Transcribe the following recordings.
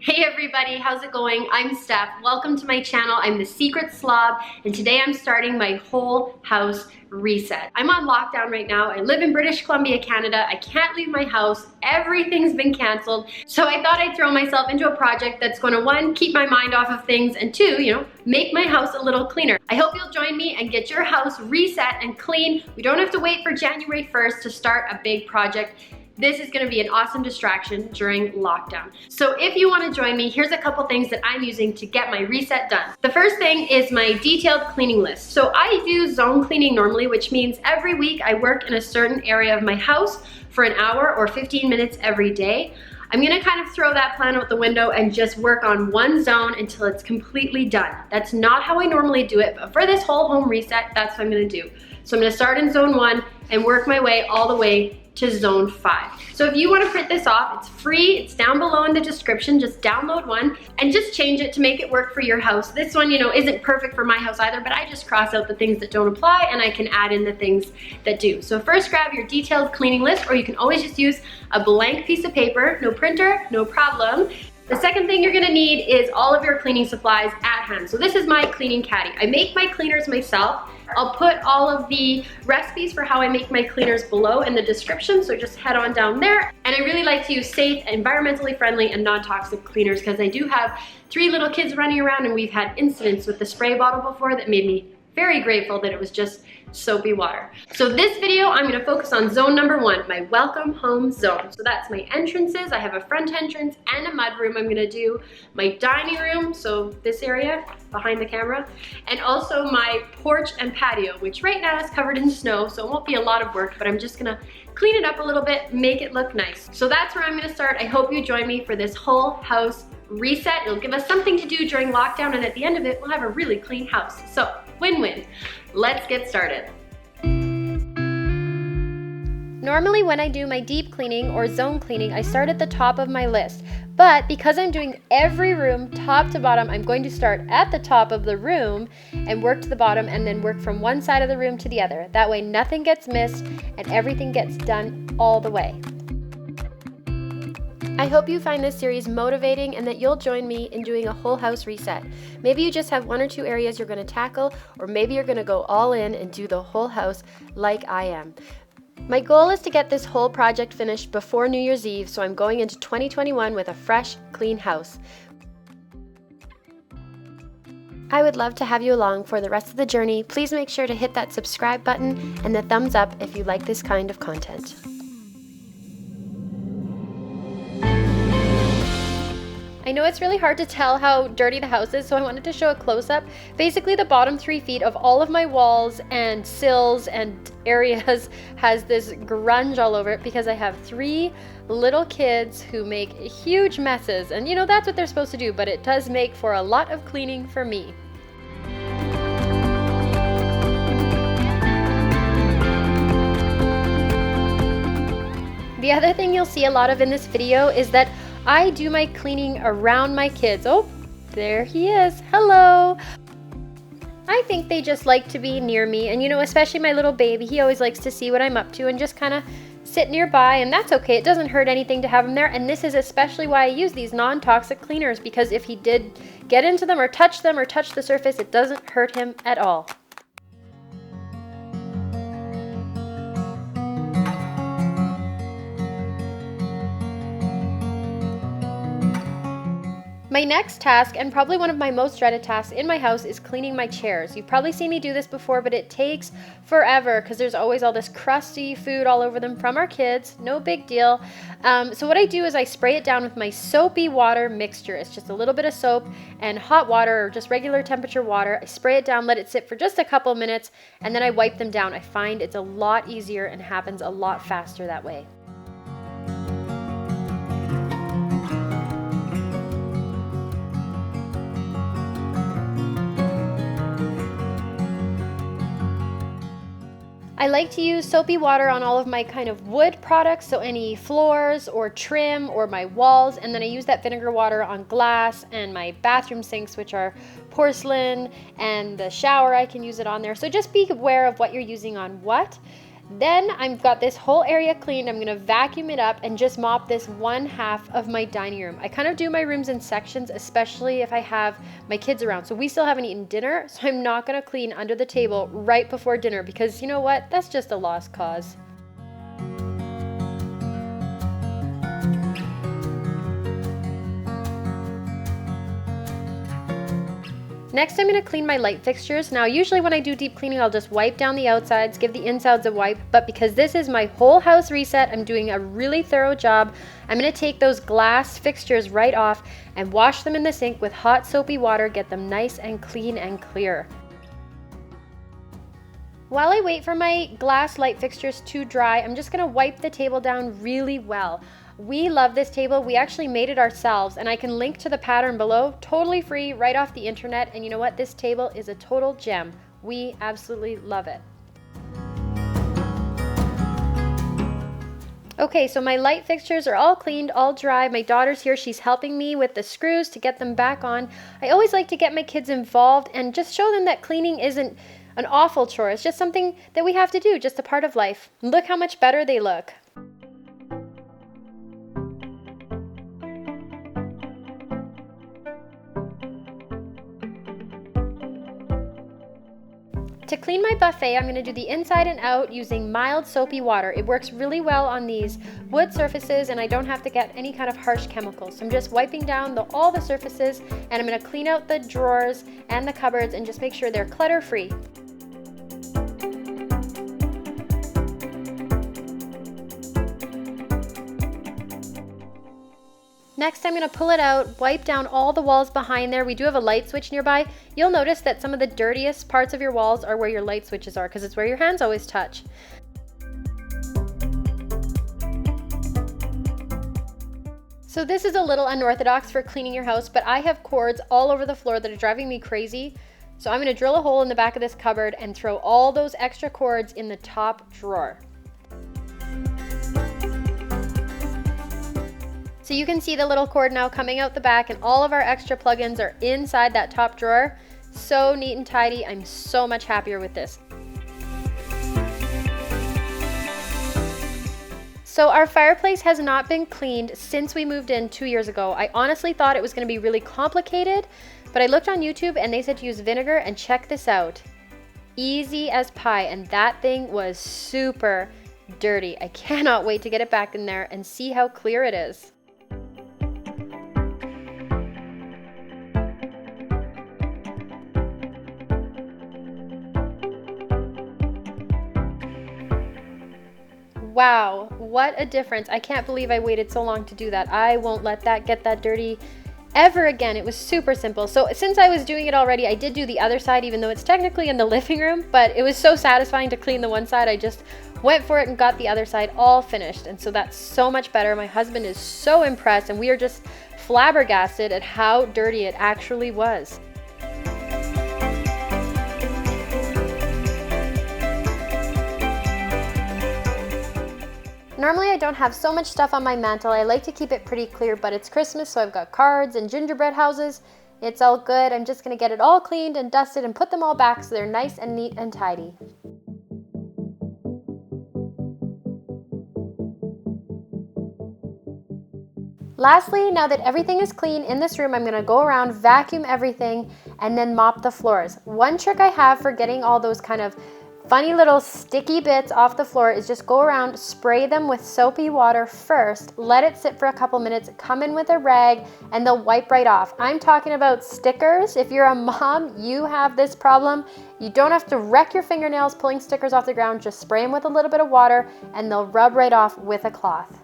Hey everybody, how's it going? I'm Steph. Welcome to my channel. I'm the Secret Slob, and today I'm starting my whole house reset. I'm on lockdown right now. I live in British Columbia, Canada. I can't leave my house. Everything's been canceled. So I thought I'd throw myself into a project that's going to, one, keep my mind off of things, and two, make my house a little cleaner. I hope you'll join me and get your house reset and clean. We don't have to wait for January 1st to start a big project. This is gonna be an awesome distraction during lockdown. So if you wanna join me, here's a couple things that I'm using to get my reset done. The first thing is my detailed cleaning list. So I do zone cleaning normally, which means every week I work in a certain area of my house for an hour or 15 minutes every day. I'm gonna kind of throw that plan out the window and just work on one zone until it's completely done. That's not how I normally do it, but for this whole home reset, that's what I'm gonna do. So I'm gonna start in zone 1 and work my way all the way to zone 5. So if you want to print this off, it's free, it's down below in the description. Just download one and just change it to make it work for your house. This one, isn't perfect for my house either, but I just cross out the things that don't apply and I can add in the things that do. So first grab your detailed cleaning list, or you can always just use a blank piece of paper. No printer, no problem. The second thing you're gonna need is all of your cleaning supplies at hand. So this is my cleaning caddy. I make my cleaners myself. I'll put all of the recipes for how I make my cleaners below in the description, so just head on down there. And I really like to use safe, environmentally friendly, and non-toxic cleaners because I do have 3 little kids running around, and we've had incidents with the spray bottle before that made me very grateful that it was just soapy water. So this video, I'm gonna focus on zone number 1, my welcome home zone. So that's my entrances. I have a front entrance and a mud room. I'm gonna do my dining room, so this area behind the camera, and also my porch and patio, which right now is covered in snow, so it won't be a lot of work, but I'm just gonna clean it up a little bit, make it look nice. So that's where I'm gonna start. I hope you join me for this whole house reset. It'll give us something to do during lockdown, and at the end of it, we'll have a really clean house. So win-win. Let's get started. Normally when I do my deep cleaning or zone cleaning, I start at the top of my list. But because I'm doing every room top to bottom, I'm going to start at the top of the room and work to the bottom, and then work from one side of the room to the other. That way nothing gets missed and everything gets done all the way. I hope you find this series motivating and that you'll join me in doing a whole house reset. Maybe you just have 1 or 2 areas you're going to tackle, or maybe you're going to go all in and do the whole house like I am. My goal is to get this whole project finished before New Year's Eve, so I'm going into 2021 with a fresh, clean house. I would love to have you along for the rest of the journey. Please make sure to hit that subscribe button and the thumbs up if you like this kind of content. I know it's really hard to tell how dirty the house is, so I wanted to show a close-up. Basically, the bottom 3 feet of all of my walls and sills and areas has this grunge all over it because I have 3 little kids who make huge messes. And that's what they're supposed to do, but it does make for a lot of cleaning for me. The other thing you'll see a lot of in this video is that I do my cleaning around my kids. Oh, there he is. Hello. I think they just like to be near me, and especially my little baby, he always likes to see what I'm up to and just kind of sit nearby, and that's okay. It doesn't hurt anything to have him there, and this is especially why I use these non-toxic cleaners, because if he did get into them or touch the surface, it doesn't hurt him at all. My next task, and probably one of my most dreaded tasks in my house, is cleaning my chairs. You've probably seen me do this before, but it takes forever because there's always all this crusty food all over them from our kids. No big deal. So what I do is I spray it down with my Soapy Water mixture. It's just a little bit of soap and hot water, or just regular temperature water. I spray it down, let it sit for just a couple minutes, and then I wipe them down. I find it's a lot easier and happens a lot faster that way. I like to use soapy water on all of my kind of wood products, so any floors or trim or my walls, and then I use that vinegar water on glass and my bathroom sinks, which are porcelain, and the shower I can use it on there. So just be aware of what you're using on what. Then I've got this whole area cleaned. I'm gonna vacuum it up and just mop this one half of my dining room. I kind of do my rooms in sections, especially if I have my kids around. So we still haven't eaten dinner, so I'm not gonna clean under the table right before dinner because you know what? That's just a lost cause. Next, I'm going to clean my light fixtures. Now, usually when I do deep cleaning, I'll just wipe down the outsides, give the insides a wipe, but because this is my whole house reset, I'm doing a really thorough job. I'm going to take those glass fixtures right off and wash them in the sink with hot soapy water, get them nice and clean and clear. While I wait for my glass light fixtures to dry, I'm just going to wipe the table down really well. We love this table. We actually made it ourselves, and I can link to the pattern below, totally free, right off the internet. And you know what? This table is a total gem. We absolutely love it. Okay, so my light fixtures are all cleaned, all dry. My daughter's here. She's helping me with the screws to get them back on. I always like to get my kids involved and just show them that cleaning isn't an awful chore. It's just something that we have to do, just a part of life. Look how much better they look. To clean my buffet, I'm going to do the inside and out using mild soapy water. It works really well on these wood surfaces and I don't have to get any kind of harsh chemicals. So I'm just wiping down all the surfaces and I'm going to clean out the drawers and the cupboards and just make sure they're clutter free. Next, I'm going to pull it out, wipe down all the walls behind there. We do have a light switch nearby. You'll notice that some of the dirtiest parts of your walls are where your light switches are because it's where your hands always touch. So this is a little unorthodox for cleaning your house, but I have cords all over the floor that are driving me crazy. So I'm going to drill a hole in the back of this cupboard and throw all those extra cords in the top drawer. So you can see the little cord now coming out the back and all of our extra plugins are inside that top drawer. So neat and tidy. I'm so much happier with this. So our fireplace has not been cleaned since we moved in 2 years ago. I honestly thought it was going to be really complicated, but I looked on YouTube and they said to use vinegar, and check this out. Easy as pie, and that thing was super dirty. I cannot wait to get it back in there and see how clear it is. Wow, what a difference. I can't believe I waited so long to do that. I won't let that get that dirty ever again. It was super simple. So since I was doing it already, I did do the other side, even though it's technically in the living room, but it was so satisfying to clean the one side. I just went for it and got the other side all finished. And so that's so much better. My husband is so impressed and we are just flabbergasted at how dirty it actually was. Normally I don't have so much stuff on my mantle. I like to keep it pretty clear, but it's Christmas, so I've got cards and gingerbread houses. It's all good. I'm just gonna get it all cleaned and dusted and put them all back so they're nice and neat and tidy. Lastly, now that everything is clean in this room, I'm gonna go around, vacuum everything, and then mop the floors. One trick I have for getting all those kind of funny little sticky bits off the floor is just go around, spray them with soapy water first, let it sit for a couple minutes, come in with a rag, and they'll wipe right off. I'm talking about stickers. If you're a mom, you have this problem. You don't have to wreck your fingernails pulling stickers off the ground. Just spray them with a little bit of water and they'll rub right off with a cloth.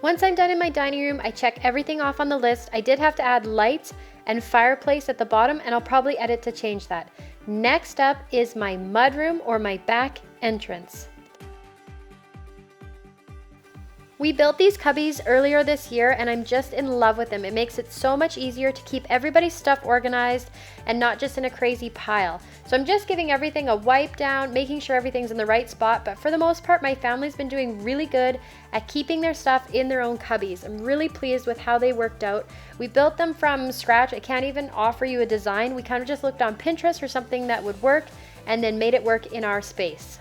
Once I'm done in my dining room, I check everything off on the list. I did have to add lights and fireplace at the bottom, and I'll probably edit to change that. Next up is my mudroom or my back entrance. We built these cubbies earlier this year and I'm just in love with them. It makes it so much easier to keep everybody's stuff organized and not just in a crazy pile. So I'm just giving everything a wipe down, making sure everything's in the right spot, but for the most part, my family's been doing really good at keeping their stuff in their own cubbies. I'm really pleased with how they worked out. We built them from scratch. I can't even offer you a design. We kind of just looked on Pinterest for something that would work and then made it work in our space.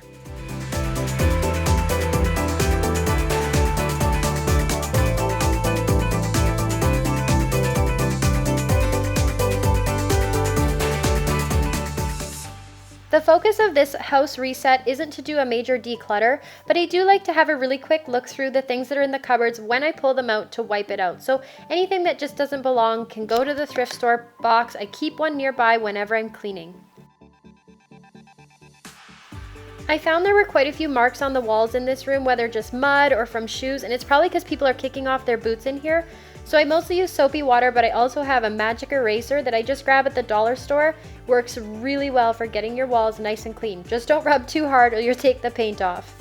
The focus of this house reset isn't to do a major declutter, but I do like to have a really quick look through the things that are in the cupboards when I pull them out to wipe it out. So anything that just doesn't belong can go to the thrift store box. I keep one nearby whenever I'm cleaning. I found there were quite a few marks on the walls in this room, whether just mud or from shoes, and it's probably because people are kicking off their boots in here. So I mostly use soapy water, but I also have a magic eraser that I just grab at the dollar store. Works really well for getting your walls nice and clean. Just don't rub too hard or you'll take the paint off.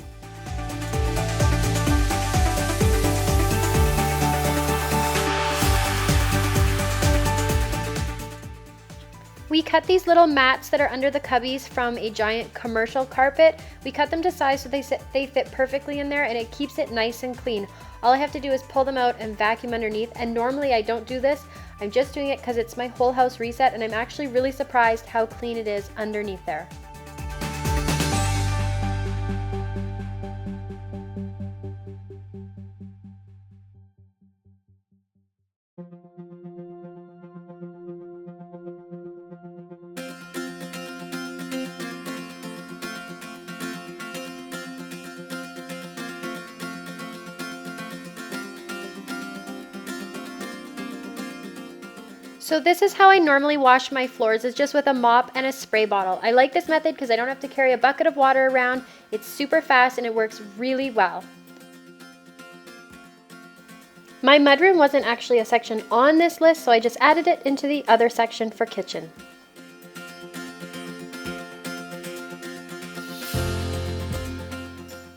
We cut these little mats that are under the cubbies from a giant commercial carpet. We cut them to size so they fit perfectly in there and it keeps it nice and clean. All I have to do is pull them out and vacuum underneath, and normally I don't do this. I'm just doing it because it's my whole house reset and I'm actually really surprised how clean it is underneath there. So this is how I normally wash my floors, is just with a mop and a spray bottle. I like this method because I don't have to carry a bucket of water around. It's super fast and it works really well. My mudroom wasn't actually a section on this list, so I just added it into the other section for kitchen.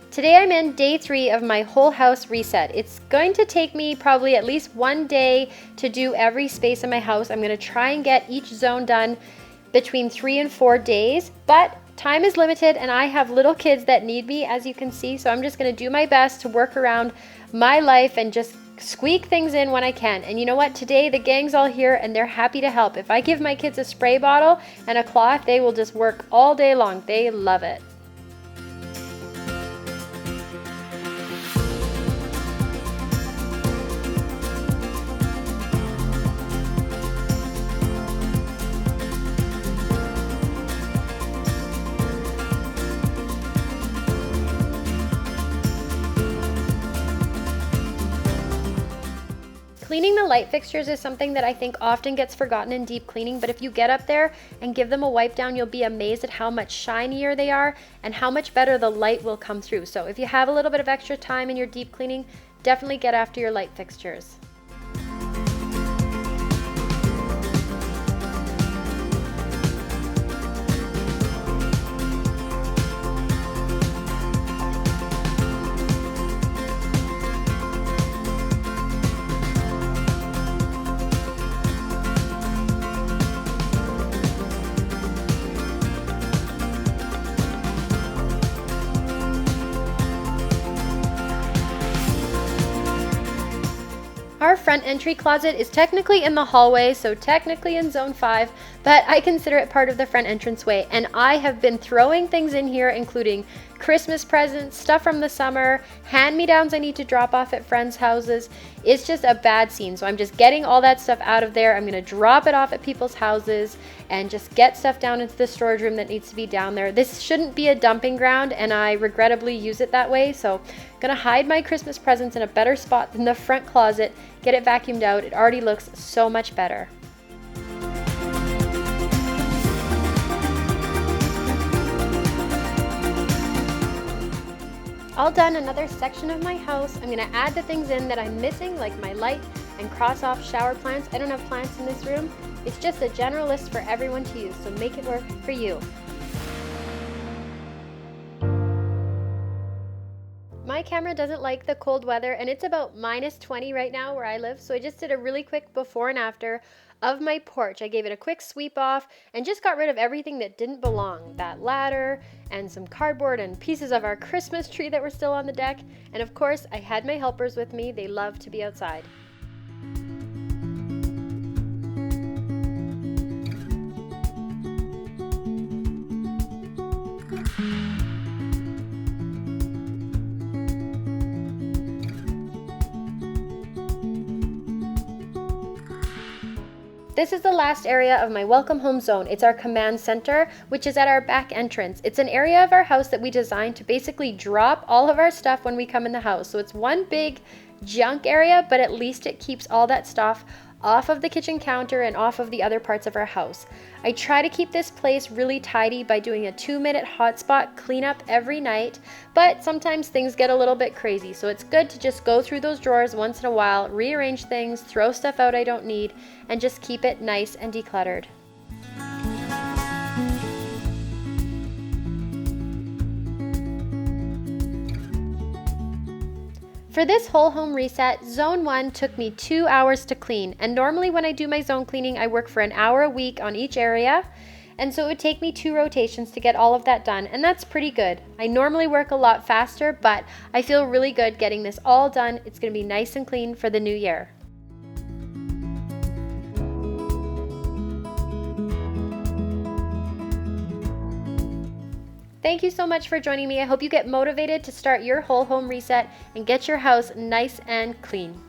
Today I'm in day 3 of my whole house reset. It's going to take me probably at least one day to do every space in my house. I'm going to try and get each zone done between 3 and 4 days, but time is limited and I have little kids that need me, as you can see, so I'm just going to do my best to work around my life and just squeak things in when I can. And you know what? Today the gang's all here and they're happy to help. If I give my kids a spray bottle and a cloth, they will just work all day long. They love it. Cleaning the light fixtures is something that I think often gets forgotten in deep cleaning, but if you get up there and give them a wipe down, you'll be amazed at how much shinier they are and how much better the light will come through. So if you have a little bit of extra time in your deep cleaning, definitely get after your light fixtures. Our front entry closet is technically in the hallway, so technically in zone 5, but I consider it part of the front entranceway, and I have been throwing things in here, including Christmas presents, stuff from the summer, hand-me-downs I need to drop off at friends' houses. It's just a bad scene, so I'm just getting all that stuff out of there. I'm going to drop it off at people's houses and just get stuff down into the storage room that needs to be down there. This shouldn't be a dumping ground, and I regrettably use it that way, so I'm going to hide my Christmas presents in a better spot than the front closet, get it vacuumed out. It already looks so much better. All done, another section of my house. I'm gonna add the things in that I'm missing, like my light, and cross off shower plants. I don't have plants in this room. It's just a general list for everyone to use, so make it work for you. My camera doesn't like the cold weather, and it's about -20 right now where I live, so I just did a really quick before and after of my porch. I gave it a quick sweep off and just got rid of everything that didn't belong. That ladder and some cardboard and pieces of our Christmas tree that were still on the deck. And of course, I had my helpers with me. They love to be outside. This is the last area of my welcome home zone. It's our command center, which is at our back entrance. It's an area of our house that we designed to basically drop all of our stuff when we come in the house. So it's one big junk area, but at least it keeps all that stuff off of the kitchen counter and off of the other parts of our house. I try to keep this place really tidy by doing a 2-minute hotspot cleanup every night, but sometimes things get a little bit crazy, so it's good to just go through those drawers once in a while, rearrange things, throw stuff out I don't need, and just keep it nice and decluttered. For this whole home reset, Zone 1 took me 2 hours to clean, and normally when I do my zone cleaning, I work for an hour a week on each area, and so it would take me 2 rotations to get all of that done, and that's pretty good. I normally work a lot faster, but I feel really good getting this all done. It's going to be nice and clean for the new year. Thank you so much for joining me. I hope you get motivated to start your whole home reset and get your house nice and clean.